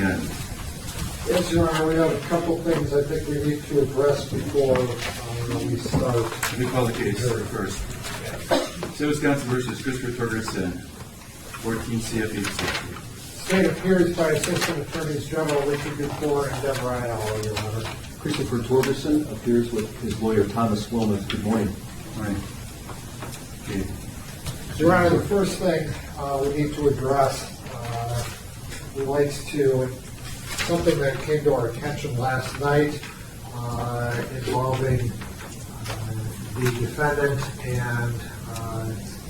again. Yes, Your Honor, we have a couple things I think we need to address before we start. Let me call the case first. State of Wisconsin versus Kristopher Torgerson, 14 CF 860. State appears by Assistant Attorneys General Richard Dufour and Deborah Ayala, Your Honor. Kristopher Torgerson appears with his lawyer Thomas Wilmoth. Good morning. Morning. Okay. Your Honor, the first thing we need to address relates to something that came to our attention last night involving the defendant and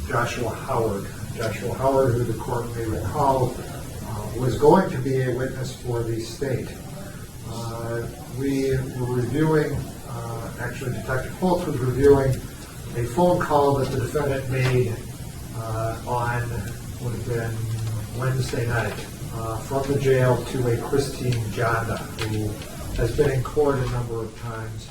Joshua Howard. Joshua Howard, who the court may recall, was going to be a witness for the state. We were reviewing, actually Detective Fultz was reviewing a phone call that the defendant made on, would have been Wednesday night, from the jail to a Christine Jonda, who has been in court a number of times.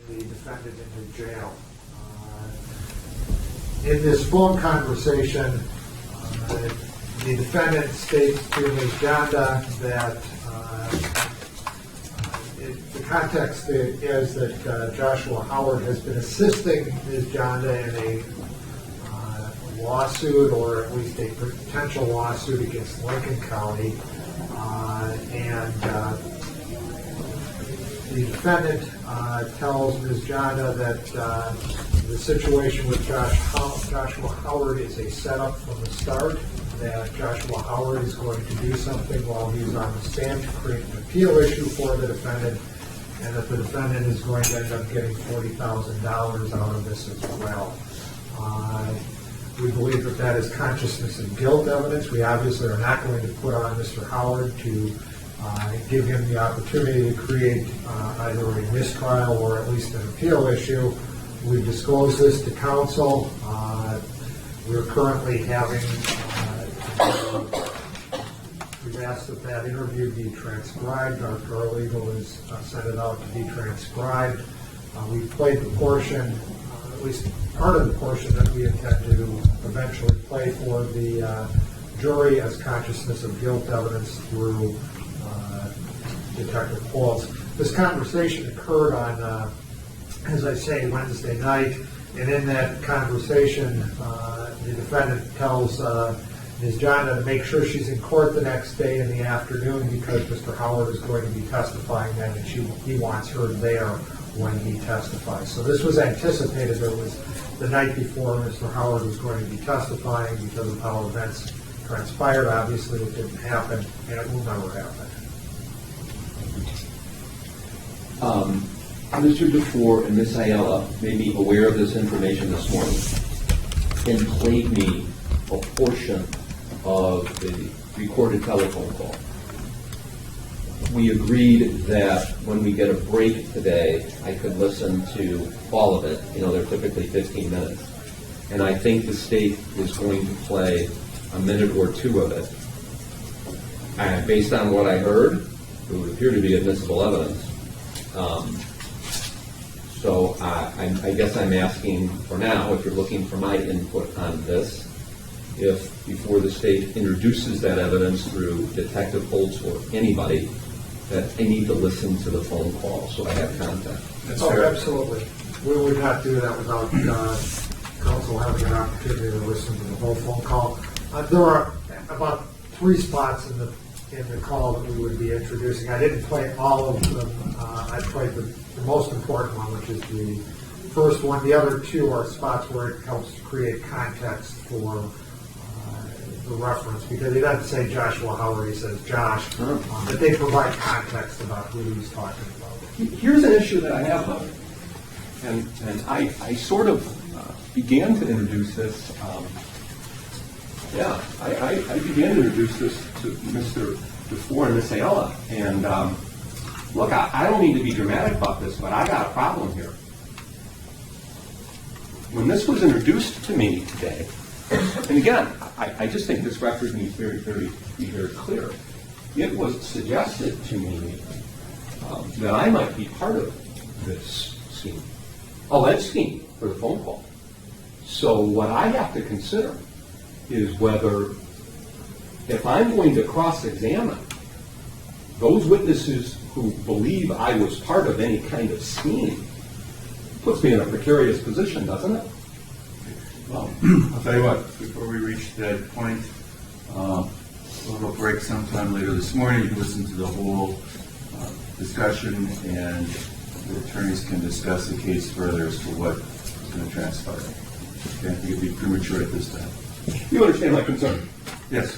The defendant into jail. In this phone conversation, the defendant states to Ms. Jonda that the context is that Joshua Howard has been assisting Ms. Jonda in a lawsuit, or at least a potential lawsuit against Lincoln County, and the defendant tells Ms. Jonda that the situation with Joshua Howard is a setup from the start, that Joshua Howard is going to do something while he's on the stand to create an appeal issue for the defendant, and that the defendant is going to end up getting $40,000 out of this as well. We believe that that is consciousness of guilt evidence. We obviously are not going to put on Mr. Howard to give him the opportunity to create either a mistrial or at least an appeal issue. We've disclosed this to counsel. We're currently having, we've asked that that interview be transcribed. Our paralegal has sent it out to be transcribed. We've played the portion, at least part of the portion that we intend to eventually play for the jury as consciousness of guilt evidence through Detective Fultz. This conversation occurred on, as I say, Wednesday night, and in that conversation, the defendant tells Ms. Jonda to make sure she's in court the next day in the afternoon because Mr. Howard is going to be testifying then, and he wants her there when he testifies. So this was anticipated. It was the night before Mr. Howard was going to be testifying because of how events transpired. Obviously, it didn't happen, and it will never happen. Mr. Dufour and Ms. Ayala made me aware of this information this morning and played me a portion of the recorded telephone call. We agreed that when we get a break today, I could listen to all of it. You know, they're typically 15 minutes. And I think the state is going to play a minute or two of it. And based on what I heard, it would appear to be admissible evidence. So I guess I'm asking for now, if you're looking for my input on this, if before the state introduces that evidence through Detective Fultz or anybody, that I need to listen to the phone call so I have context. That's fair. Absolutely. We would not do that without counsel having an opportunity to listen to the whole phone call. There are about 3 spots in the call that we would be introducing. I didn't play all of them. I played the most important one, which is the first one. The other 2 are spots where it helps to create context for the reference, because he doesn't say Joshua Howard, he says Josh, but they provide context about who he's talking about. Here's an issue that I have, though, and I sort of began to introduce this. I began to introduce this to Mr. Dufour and Ms. Ayala, and look, I don't mean to be dramatic about this, but I got a problem here. When this was introduced to me today, and again, I just think this record needs be very clear. It was suggested to me that I might be part of this scheme, alleged scheme for the phone call. So what I have to consider is whether, if I'm going to cross-examine those witnesses who believe I was part of any kind of scheme, puts me in a precarious position, doesn't it? Well, I'll tell you what, before we reach that point, we'll break sometime later this morning. You can listen to the whole discussion, and the attorneys can discuss the case further as to what is going to transpire. Okay, I think it'd be premature at this time. You understand my concern? Yes.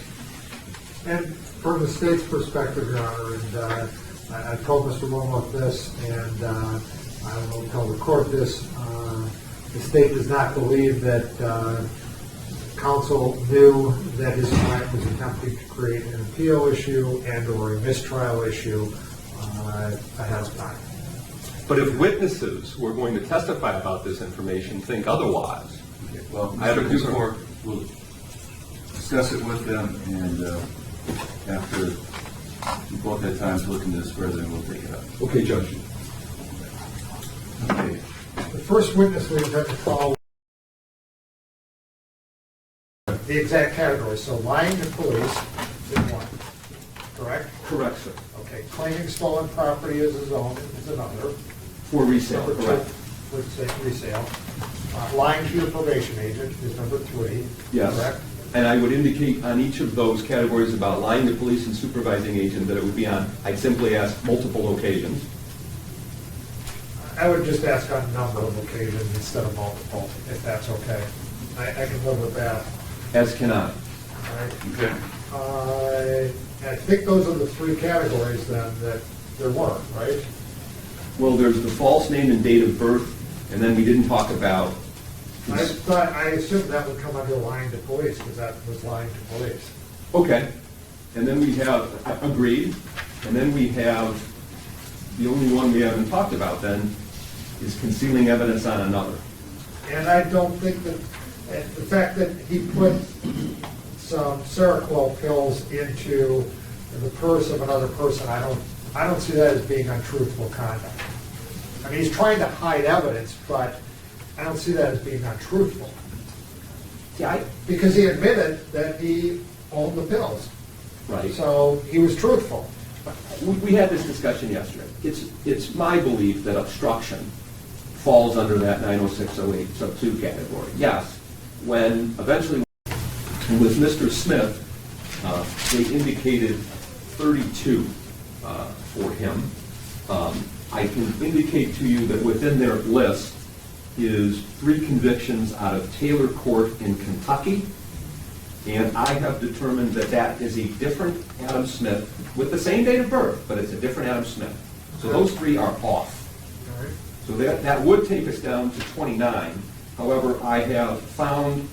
And from the state's perspective, Your Honor, and I told Mr. Wilmoth this, and I will tell the court this, the state does not believe that counsel knew that his client was attempting to create an appeal issue and or a mistrial issue ahead of time. But if witnesses who are going to testify about this information think otherwise, Okay. Well, I have a Mr. concern. Dukor will discuss it with them, and after we both had time to look into this further, we'll take it up. okay, Judge. Okay. The first witness we intend to call the exact category, so lying to police is one, correct? Correct, sir. Okay, claiming stolen property as his own is another. For resale, Number two, correct. let's say resale. Lying to your probation agent is number three, Yes. correct? And I would indicate on each of those categories about lying to police and supervising agent that it would be on, I'd simply ask multiple occasions. I would just ask on a number of occasions instead of multiple, if that's okay. I can live with that, As can I. all right? Okay. I think those are the three categories then that there were, right? Well, there's the false name and date of birth, and then we didn't talk about. I assumed that would come under lying to police, because that was lying to police. Okay. And then we have, agreed, and then we have, the only one we haven't talked about then is concealing evidence on another. And I don't think that, the fact that he put some Seroquel pills into the purse of another person, I don't see that as being untruthful conduct. I mean, he's trying to hide evidence, but I don't see that as being untruthful. Yeah, Because he admitted that he owned the pills. right. So he was truthful. We had this discussion yesterday. It's my belief that obstruction falls under that 90608 sub 2 category. Yes, when eventually, with Mr. Smith, they indicated 32 for him. I can indicate to you that within their list is 3 convictions out of Taylor Court in Kentucky, and I have determined that that is a different Adam Smith with the same date of birth, but it's a different Adam Smith. So those 3 are off. All right? So that would take us down to 29. However, I have found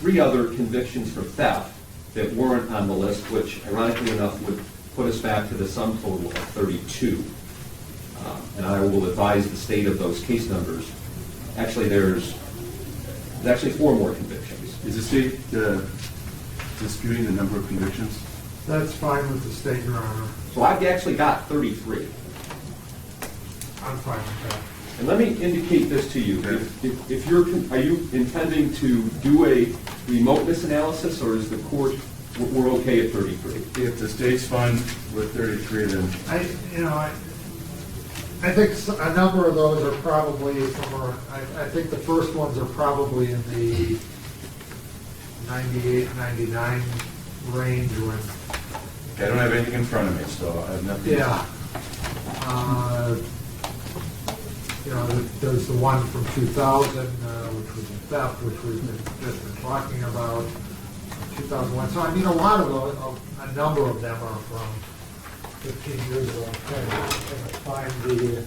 3 other convictions for theft that weren't on the list, which ironically enough would put us back to the sum total of 32. And I will advise the state of those case numbers. Actually, there's actually 4 more convictions. Is the state disputing the number of convictions? That's fine with the state, Your Honor. So I've actually got 33. I'm fine with that. And let me indicate this to you. If you're, are you intending to do a remoteness analysis, or is the court, we're okay at 33? If the state's fine with 33, then I think a number of those are probably somewhere, I think the first ones are probably in the 98, 99 range when, I don't have anything in front of me, so I have nothing. yeah. There's the one from 2000, which was a theft, which we've just been talking about, 2001. So I mean, a lot of those, a number of them are from 15 years ago. I'm trying to find the.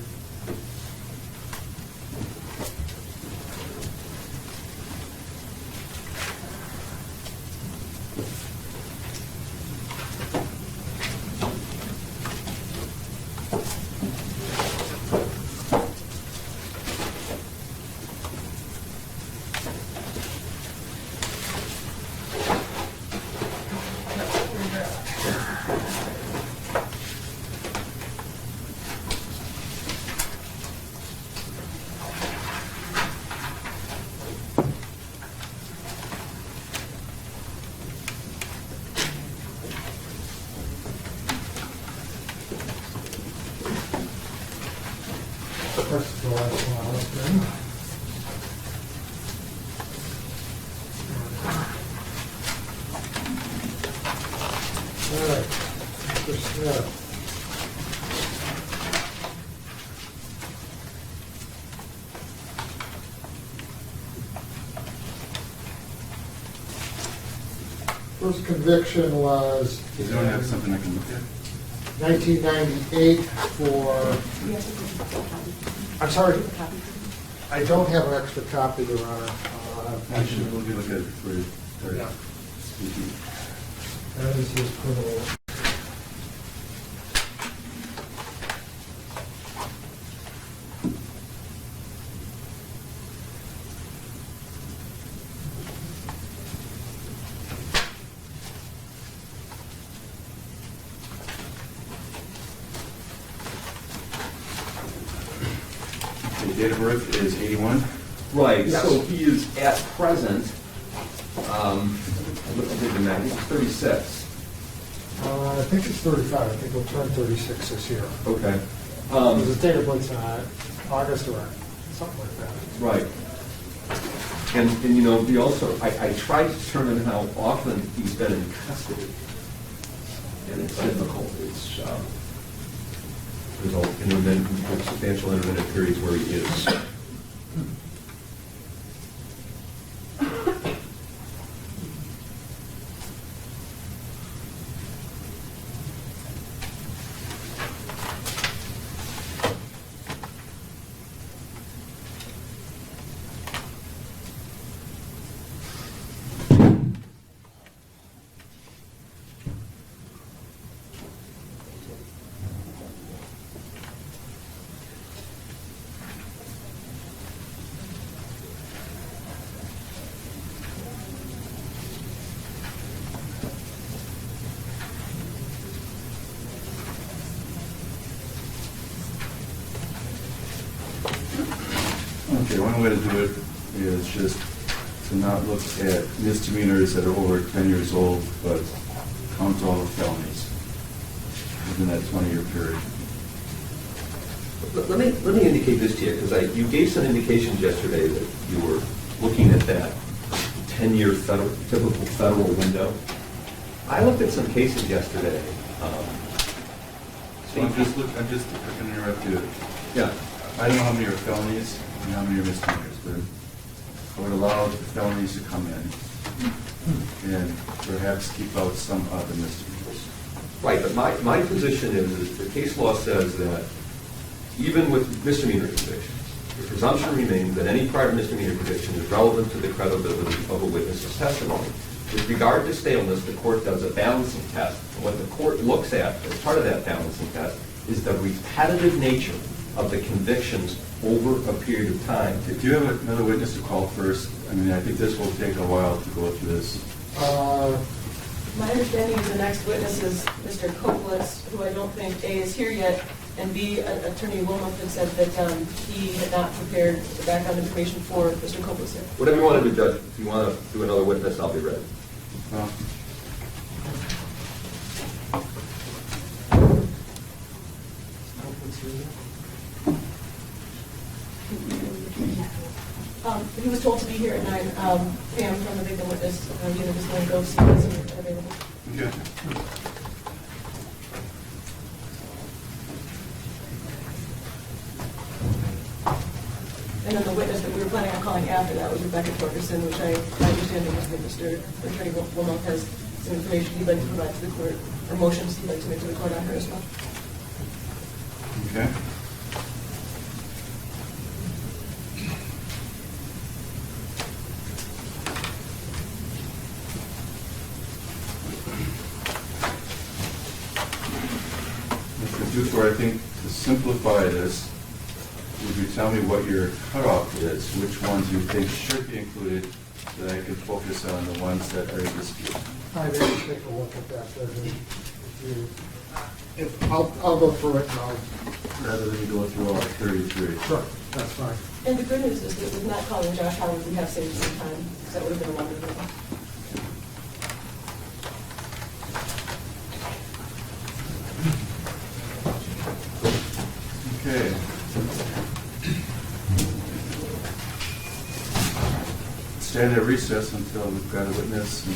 All right, Mr. Smith. First conviction was You don't have something I can look at? 1998 for, I'm sorry, I don't have an extra copy, Your Honor. Actually, we'll look at it for Yeah. speaking. That is his criminal. The date of birth is 81. Right, Yes. so he is at present, look at the math, he's 36. I think it's 35, I think he'll turn 36 this year. Okay. His date of birth's August or something like that. Right. And you know, we also, I tried to determine how often he's been in custody. And it's difficult. It's, there's a substantial intermittent periods where he is. Okay, one way to do it is just to not look at misdemeanors that are over 10 years old, but count all the felonies within that 20-year period. Let me indicate this to you, because you gave some indications yesterday that you were looking at that 10-year typical federal window. I looked at some cases yesterday. So I'm just going to interrupt you. Yeah. I don't know how many are felonies and how many are misdemeanors, but I would allow the felonies to come in and perhaps keep out some other misdemeanors. Right, but my position is the case law says that even with misdemeanor convictions, the presumption remains that any prior misdemeanor conviction is relevant to the credibility of a witness's testimony. With regard to staleness, the court does a balancing test. And what the court looks at as part of that balancing test is the repetitive nature of the convictions over a period of time. Do you have another witness to call first? I mean, I think this will take a while to go through this. My understanding is the next witness is Mr. Copeland, who I don't think, A, is here yet, and B, Attorney Wilmoth had said that he had not prepared the background information for Mr. Copeland. Whatever you want to do, Judge. If you want to do another witness, I'll be ready. Well, He was told to be here at 9 p.m. from the victim witness. Unit was going to go see if he's available. okay. And then the witness that we were planning on calling after that was Rebecca Torgerson, which I understand was that Mr. Attorney Wilmoth has some information he'd like to provide to the court, or motions he'd like to make to the court on her as well. Okay. Mr. Dufour, I think to simplify this, would you tell me what your cutoff is, which ones you think should be included, that I could focus on the ones that are in dispute? I didn't take a look at that, I'll go through it and I'll. Rather than go through all 33. Sure, that's fine. And the good news is that with not calling Josh Howard, we have saved some time, because that would have been a longer video. Okay. Stand at recess until we've got a witness and